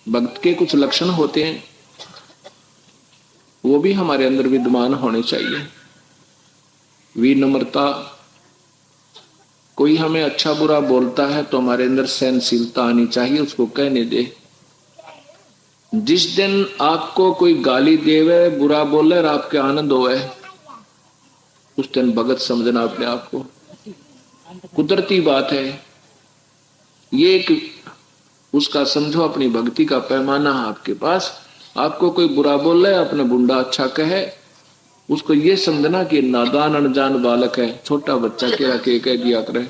भक्त के कुछ लक्षण होते हैं, वो भी हमारे अंदर विद्यमान होने चाहिए। विनम्रता, कोई हमें अच्छा बुरा बोलता है तो हमारे अंदर सहनशीलता आनी चाहिए, उसको कहने दे। जिस दिन आपको कोई गाली देवे, बुरा बोले और आपके आनंद होवे, उस दिन भगत समझना अपने आप को। कुदरती बात है ये, एक उसका समझो अपनी भक्ति का पैमाना है आपके पास। आपको कोई बुरा बोल रहा है, अपने बुंडा अच्छा कहे, उसको ये समझना कि नादान अनजान बालक है, छोटा बच्चा क्या कह दिया करे,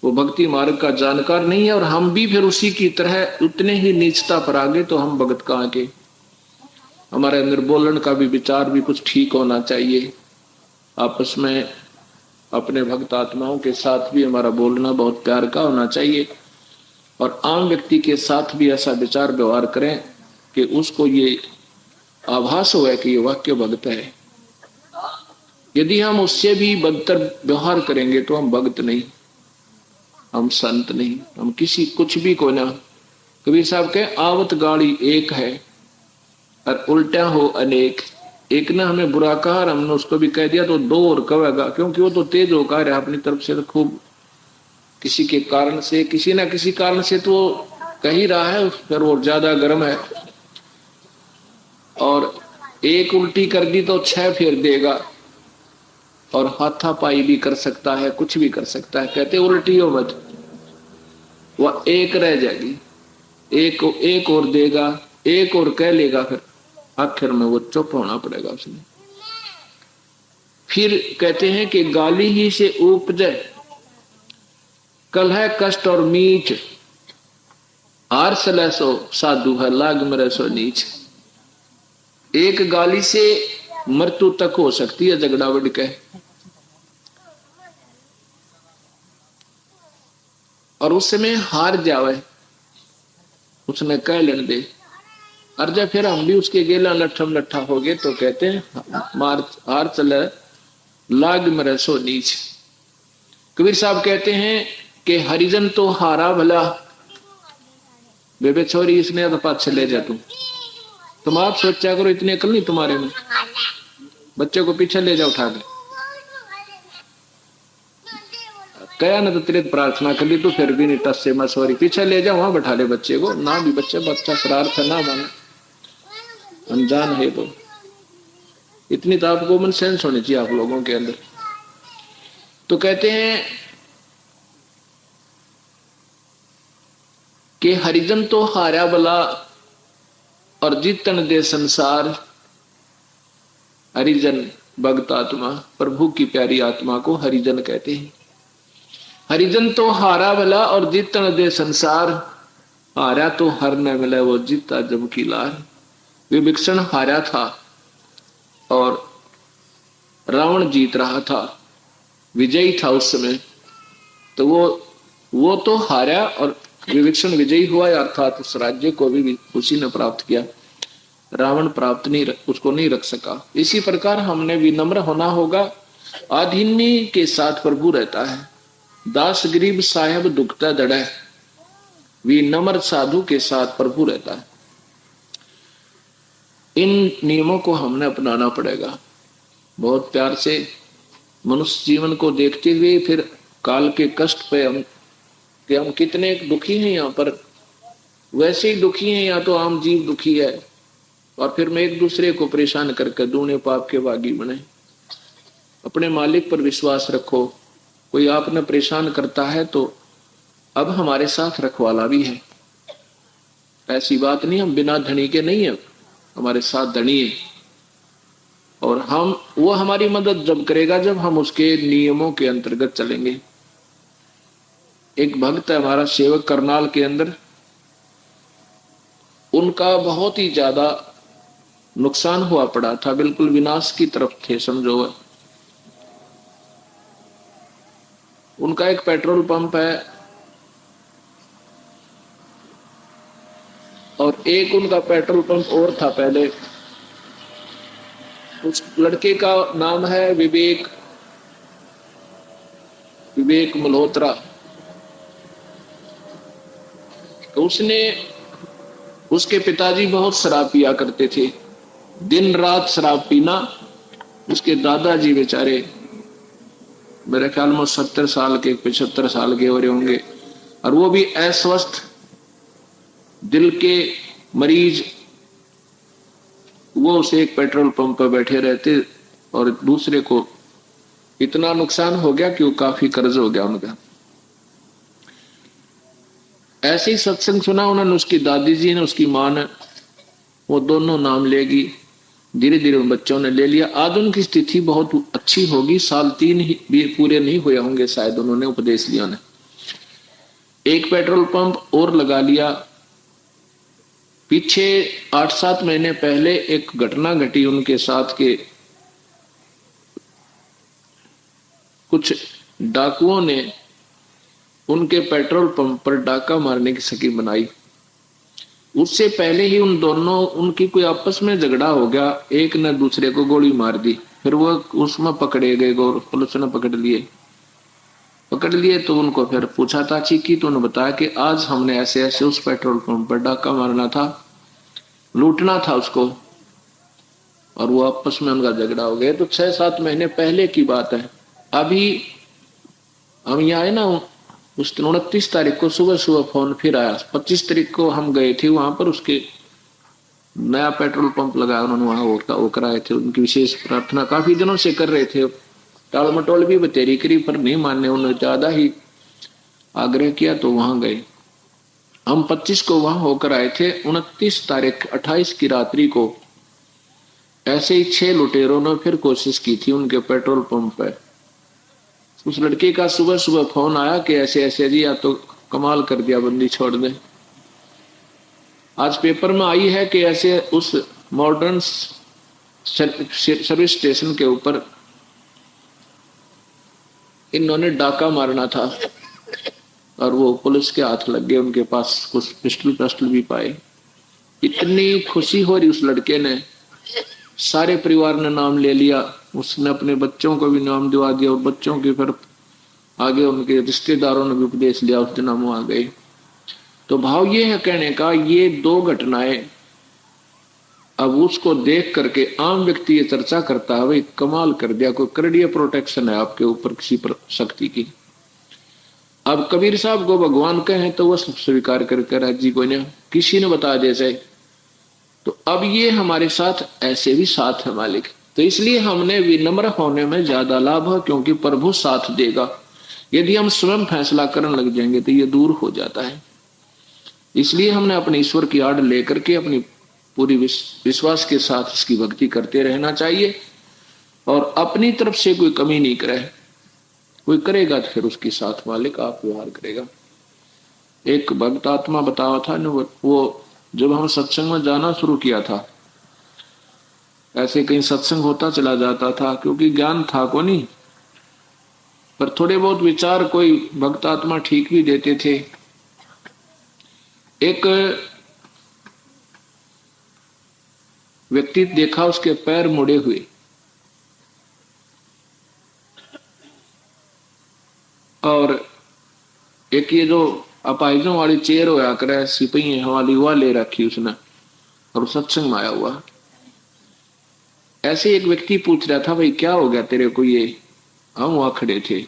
वो भक्ति मार्ग का जानकार नहीं है। और हम भी फिर उसी की तरह उतने ही नीचता पर आ गए तो हम भगत कहाँ के। हमारे अंदर बोलने का भी विचार भी कुछ ठीक होना चाहिए। आपस में अपने भक्त आत्माओं के साथ भी हमारा बोलना बहुत प्यार का होना चाहिए, और आम व्यक्ति के साथ भी ऐसा विचार व्यवहार करें कि उसको ये आभास हो कि ये वाक्य भक्त है। यदि हम उससे भी बदतर व्यवहार करेंगे तो हम भक्त नहीं, हम संत नहीं, हम किसी कुछ भी को ना। कबीर साहब के आवत गाड़ी एक है और उल्टा हो अनेक। एक ने हमें बुरा कहा और हमने उसको भी कह दिया तो दो और कहेगा, क्योंकि वो तो तेज होकर है अपनी तरफ से, तो खूब किसी के कारण से, किसी ना किसी कारण से तो कह ही रहा है, फिर वो ज्यादा गर्म है। और एक उल्टी कर दी तो 6 फेर देगा, और हाथापाई भी कर सकता है, कुछ भी कर सकता है। कहते उल्टी हो मत, वह एक रह जाएगी, एक और देगा, एक और कह लेगा, फिर आखिर में वो चुप होना पड़ेगा उसने। फिर कहते हैं कि गाली ही से उपजे कलह कष्ट और मीठ, आर सलह सो साधु है लाग मरे सो नीच। एक गाली से मृत्यु तक हो सकती है, झगड़ा बढ़ के, और उस समय हार जावे, उसने कह लेने दे। और जब फिर हम भी उसके गेला लट्ठम लट्ठा हो गए तो कहते हैं मार हार चले लाग मरे सो नीच। कबीर साहब कहते हैं कि हरिजन तो हारा भला, बेबे छोरी इसने तो पाछे ले जा तुम आप सोचा करो, इतनी अकल नहीं तुम्हारे में, बच्चे को पीछे ले जाओ उठा के। कया ना तो तेरे प्रार्थना कर ली तो फिर भी नहीं टस से मसोरी, पीछे ले जाओ, वहां बैठा ले बच्चे को। ना भी बच्चा शरारत ना माने, अनजान है तो। इतनी तो आपको कॉमन सेंस होनी चाहिए आप लोगों के अंदर। तो कहते हैं कि हरिजन तो हारा बला और जीतन दे संसार। हरिजन भक्त आत्मा, प्रभु की प्यारी आत्मा को हरिजन कहते हैं। हरिजन तो हारा भला और जीतन दे संसार। हारा तो हर न मिले वो जीता जब की लार। विभीषण हारा था और रावण जीत रहा था, विजयी था उस समय। तो वो तो हारा और विभीषण विजयी हुआ, अर्थात उस राज्य को भी उसी ने प्राप्त किया। रावण प्राप्त नहीं, उसको नहीं रख सका। इसी प्रकार हमने विनम्र होना होगा। आधीनी के साथ प्रभु रहता है, दास गरीब साहेब दुखता दड़ा। विनम्र साधु के साथ प्रभु रहता है। इन नियमों को हमने अपनाना पड़ेगा बहुत प्यार से। मनुष्य जीवन को देखते हुए फिर काल के कष्ट पे हम कितने दुखी हैं यहाँ पर, वैसे ही दुखी हैं या तो आम जीव दुखी है, और फिर मैं एक दूसरे को परेशान करके दूने पाप के बागी बने। अपने मालिक पर विश्वास रखो। कोई आपने परेशान करता है तो अब हमारे साथ रखवाला भी है, ऐसी बात नहीं हम बिना धनी के नहीं है, हमारे साथ धनी है। और वो हमारी मदद जब करेगा जब हम उसके नियमों के अंतर्गत चलेंगे। एक भक्त है हमारा सेवक करनाल के अंदर, उनका बहुत ही ज्यादा नुकसान हुआ पड़ा था, बिल्कुल विनाश की तरफ थे समझो। उनका एक पेट्रोल पंप है और एक उनका पेट्रोल पंप और था पहले। उस लड़के का नाम है विवेक मल्होत्रा। तो उसने उसके पिताजी बहुत शराब पिया करते थे, दिन रात शराब पीना। उसके दादाजी बेचारे मेरे ख्याल में 70 साल के 75 साल के हो रहे होंगे, और वो भी अस्वस्थ दिल के मरीज। वो उसे एक पेट्रोल पंप पर बैठे रहते और दूसरे को इतना नुकसान हो गया कि वो काफी कर्ज हो गया उनका। ऐसे ही सत्संग सुना उन्होंने, उसकी दादी जी ने, उसकी मां ने, वो दोनों नाम लेगी। धीरे धीरे उन बच्चों ने ले लिया। आज उनकी स्थिति बहुत अच्छी होगी, साल 3 ही भी पूरे नहीं हुए होंगे शायद उन्होंने उपदेश लिया ने। एक पेट्रोल पंप और लगा लिया। पीछे 8-7 महीने पहले एक घटना घटी उनके साथ के कुछ डाकुओं ने उनके पेट्रोल पंप पर डाका मारने की स्कीम बनाई। उससे पहले ही उन दोनों उनकी कोई आपस में झगड़ा हो गया, एक ने दूसरे को गोली मार दी। फिर वो उसमें पकड़े गए, पुलिस ने पकड़ लिए तो उनको फिर पूछताछ की तो उन्होंने बताया कि आज हमने ऐसे ऐसे उस पेट्रोल पंप पर डाका मारना था, लूटना था उसको, और वो आपस में उनका झगड़ा हो गया। तो 6-7 महीने पहले की बात है। अभी हम यहाँ आए ना, उस दिन 29 तारीख को सुबह सुबह फोन फिर आया। 25 तारीख को हम गए थे वहां पर, उसके नया पेट्रोल पंप लगाया उन्होंने, वहां वो कराए थे। उनकी विशेष प्रार्थना काफी दिनों से कर रहे थे, टाल मटोल भी बतेरी करी पर नहीं मानने, उन्होंने ज्यादा ही आग्रह किया तो वहां गए। हम 25 को वहां होकर आए थे। 29 तारीख 28 की रात्रि को ऐसे ही 6 लुटेरों ने फिर कोशिश की थी उनके पेट्रोल पंप पर। उस लड़के का सुबह सुबह फोन आया कि ऐसे ऐसे जी, या तो कमाल कर दिया, बंदी छोड़ दे। आज पेपर में आई है कि ऐसे उस मॉडर्न सर्विस स्टेशन के ऊपर इन्होंने डाका मारना था और वो पुलिस के हाथ लग गए। उनके पास कुछ पिस्टल भी पाए। इतनी खुशी हो रही उस लड़के ने, सारे परिवार ने नाम ले लिया। उसने अपने बच्चों को भी नाम दिवा दिया और बच्चों के फिर आगे उनके रिश्तेदारों ने भी उपदेश लिया। उस दिन हम आ गए। तो भाव ये है कहने का, ये 2 घटनाएं अब उसको देख करके आम व्यक्ति ये चर्चा करता है, भाई कमाल कर दिया, कोई करड़िया प्रोटेक्शन है आपके ऊपर किसी पर शक्ति की। अब कबीर साहब को भगवान कहे तो वह स्वीकार करके राजी कोई नहीं, किसी ने बता जैसे। तो अब ये हमारे साथ ऐसे भी साथ है मालिक। तो इसलिए हमने विनम्र होने में ज्यादा लाभ है, क्योंकि प्रभु साथ देगा। यदि हम स्वयं फैसला करने लग जाएंगे तो ये दूर हो जाता है। इसलिए हमने अपने ईश्वर की आड़ लेकर के अपनी पूरी विश्वास के साथ इसकी भक्ति करते रहना चाहिए, और अपनी तरफ से कोई कमी नहीं करे। कोई करेगा तो फिर उसके साथ मालिक आप व्यवहार करेगा। एक भक्त आत्मा बतावा था ना, वो जब हम सत्संग में जाना शुरू किया था, ऐसे कहीं सत्संग होता चला जाता था, क्योंकि ज्ञान था को नहीं, पर थोड़े बहुत विचार कोई भक्त आत्मा ठीक भी देते थे। एक व्यक्ति देखा, उसके पैर मुड़े हुए, और एक ये जो अपाहिजों वाली चेयर होया करे सिपाही वाली, वह ले रखी उसने, और सत्संग में आया हुआ। ऐसे एक व्यक्ति पूछ रहा था, भाई क्या हो गया तेरे को? ये हम वहां खड़े थे।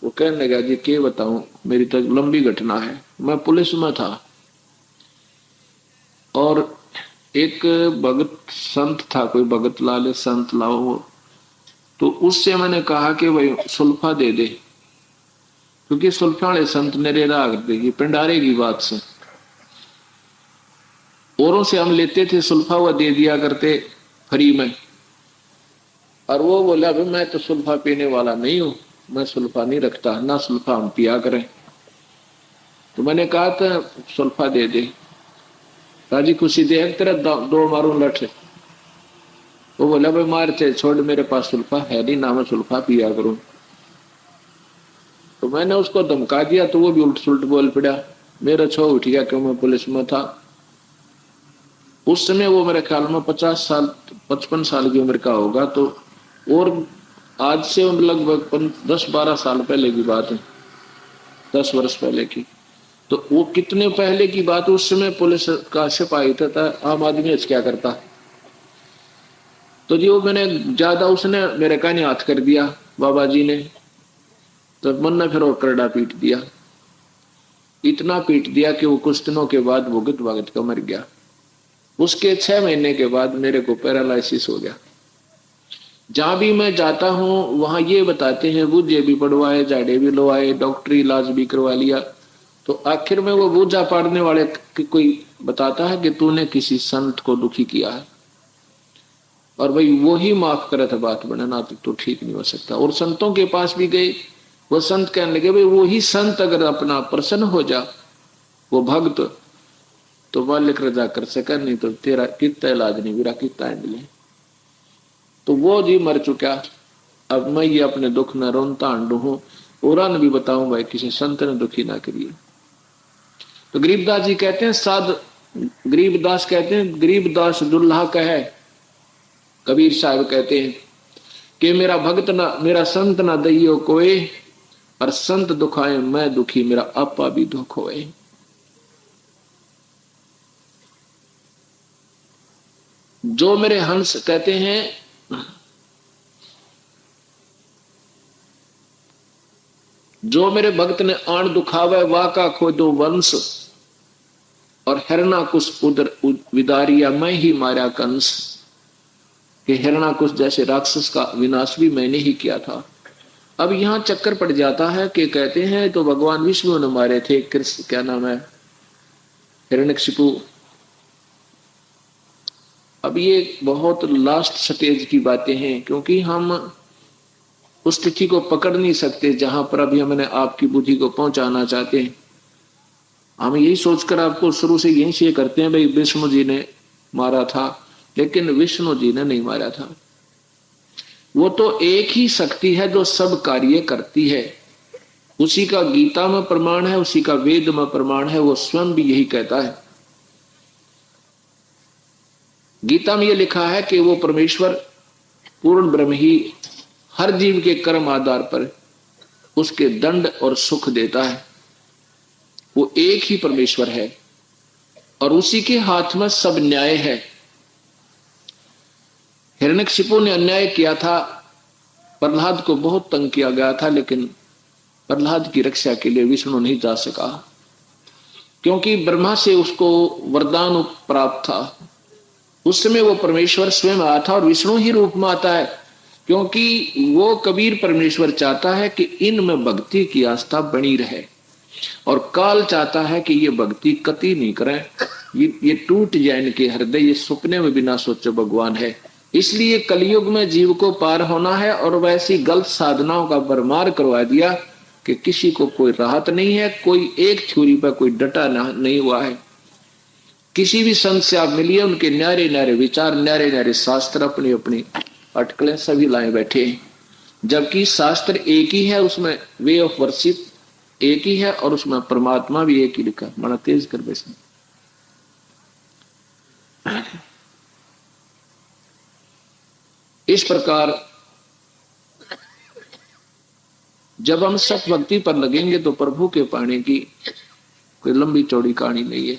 वो कहने लगा, जी क्या बताऊं, मेरी तो लंबी घटना है। मैं पुलिस में था और एक भगत संत था, कोई भगत लाल संत लाओ, तो उससे मैंने कहा कि भाई सुल्फा दे दे, क्योंकि सुल्फा वाले संत मेरे राग देगी पिंडारे की बात से। औरों से हम लेते थे सुल्फा, वह दे दिया करते फ्री में। और वो बोला, भाई मैं तो सुल्फा पीने वाला नहीं हूं, मैं सुल्फा नहीं रखता, ना सुल्फा हम पिया करें। तो मैंने कहा था सुल्फा दे दे। राजी खुशी दे तेरा 2 मारूं लठ। वो बोला, भाई मारते छोड़, मेरे पास सुल्फा है नहीं, ना मैं सुल्फा पिया करूं। तो मैंने उसको धमका दिया, तो वो भी उल्ट सुलट बोल पड़ा। मेरा छो उठ गया, क्यों मैं पुलिस में था। उस समय वो मेरे ख्याल में 55 साल की उम्र का होगा। तो और आज से लगभग 10-12 साल पहले की बात है, 10 वर्ष पहले की। तो वो कितने पहले की बात, उस समय पुलिस का सिपाही था, आम आदमी क्या करता। तो जी वो मैंने ज्यादा, उसने मेरे कान हाथ कर दिया बाबा जी ने, तो मन ने फिर वो करड़ा पीट दिया, इतना पीट दिया कि वो कुछ दिनों के बाद भुगत भगत का मर गया। उसके 6 महीने के बाद मेरे को पैरालिसिस हो गया। जहां भी मैं जाता हूं वहां ये बताते हैं बूझे भी पड़वाए, जाड़े भी लवाए, डॉक्टरी इलाज भी करवा लिया। तो आखिर में वो बूझा पाड़ने वाले कोई बताता है कि तूने किसी संत को दुखी किया है, और भाई वो ही माफ करे था, बात बनना तो ठीक नहीं हो सकता। और संतों के पास भी गए, वो संत कहने लगे भाई वो ही संत अगर अपना प्रसन्न हो जा, वो भक्त, तो बालिक रजा कर सका, नहीं तो तेरा कितना इलाज नहीं मेरा कितना मिले। तो वो जी मर चुका। अब मैं ये अपने दुख न रोनता अंडू हूं, और भी बताऊं भाई किसी संत ने दुखी ना करिए। तो गरीबदास जी कहते हैं, साध गरीबदास कहते हैं, गरीबदास दुल्हा कहे, कबीर साहब कहते हैं कि मेरा भक्त ना, मेरा संत ना दइयो कोई, और संत दुखाए मैं दुखी, मेरा आपा भी दुख होए। जो मेरे हंस कहते हैं, जो मेरे भक्त ने आण दुखावे वा का खोदो वंश, और हिरणाकुश उदर विदारिया मैं ही मारा कंस, कि हिरणाकुश जैसे राक्षस का विनाश भी मैंने ही किया था। अब यहां चक्कर पड़ जाता है कि कहते हैं तो भगवान विष्णु ने मारे थे, कृष्ण क्या नाम है, हिरण्यकशिपु। अब ये बहुत लास्ट स्टेज की बातें हैं, क्योंकि हम उस तिथि को पकड़ नहीं सकते जहां पर अभी हमने आपकी बुद्धि को पहुंचाना चाहते हैं। हम यही सोचकर आपको शुरू से यही से करते हैं भाई विष्णु जी ने मारा था, लेकिन विष्णु जी ने नहीं मारा था। वो तो एक ही शक्ति है जो सब कार्य करती है, उसी का गीता में प्रमाण है, उसी का वेद में प्रमाण है, वो स्वयं भी यही कहता है। गीता में यह लिखा है कि वो परमेश्वर पूर्ण ब्रह्म ही हर जीव के कर्म आधार पर उसके दंड और सुख देता है। वो एक ही परमेश्वर है और उसी के हाथ में सब न्याय है। हिरण्यकशिपु ने अन्याय किया था, प्रहलाद को बहुत तंग किया गया था, लेकिन प्रहलाद की रक्षा के लिए विष्णु नहीं जा सका, क्योंकि ब्रह्मा से उसको वरदान प्राप्त था। उस समय वो परमेश्वर स्वयं आया था और विष्णु ही रूप में आता है, क्योंकि वो कबीर परमेश्वर चाहता है कि इनमें भक्ति की आस्था बनी रहे, और काल चाहता है कि ये भक्ति कति नहीं करें, ये टूट जाए इनके हृदय, ये सपने में बिना सोचे भगवान है। इसलिए कलयुग में जीव को पार होना है, और वैसी गलत साधनाओं का बरमार करवा दिया कि किसी को कोई राहत नहीं है, कोई एक थ्योरी पर कोई डटा नहीं हुआ है। किसी भी संत से आप मिलिए, उनके न्यारे न्यारे विचार, न्यारे न्यारे शास्त्र, अपनी अपनी अटकलें सभी लाए बैठे हैं, जबकि शास्त्र एक ही है, उसमें वे ऑफ वर्शिप एक ही है, और उसमें परमात्मा भी एक ही लिखा। बड़ा तेज कर बैठे। इस प्रकार जब हम सत भक्ति पर लगेंगे तो प्रभु के पाने की कोई लंबी चौड़ी कहानी नहीं है।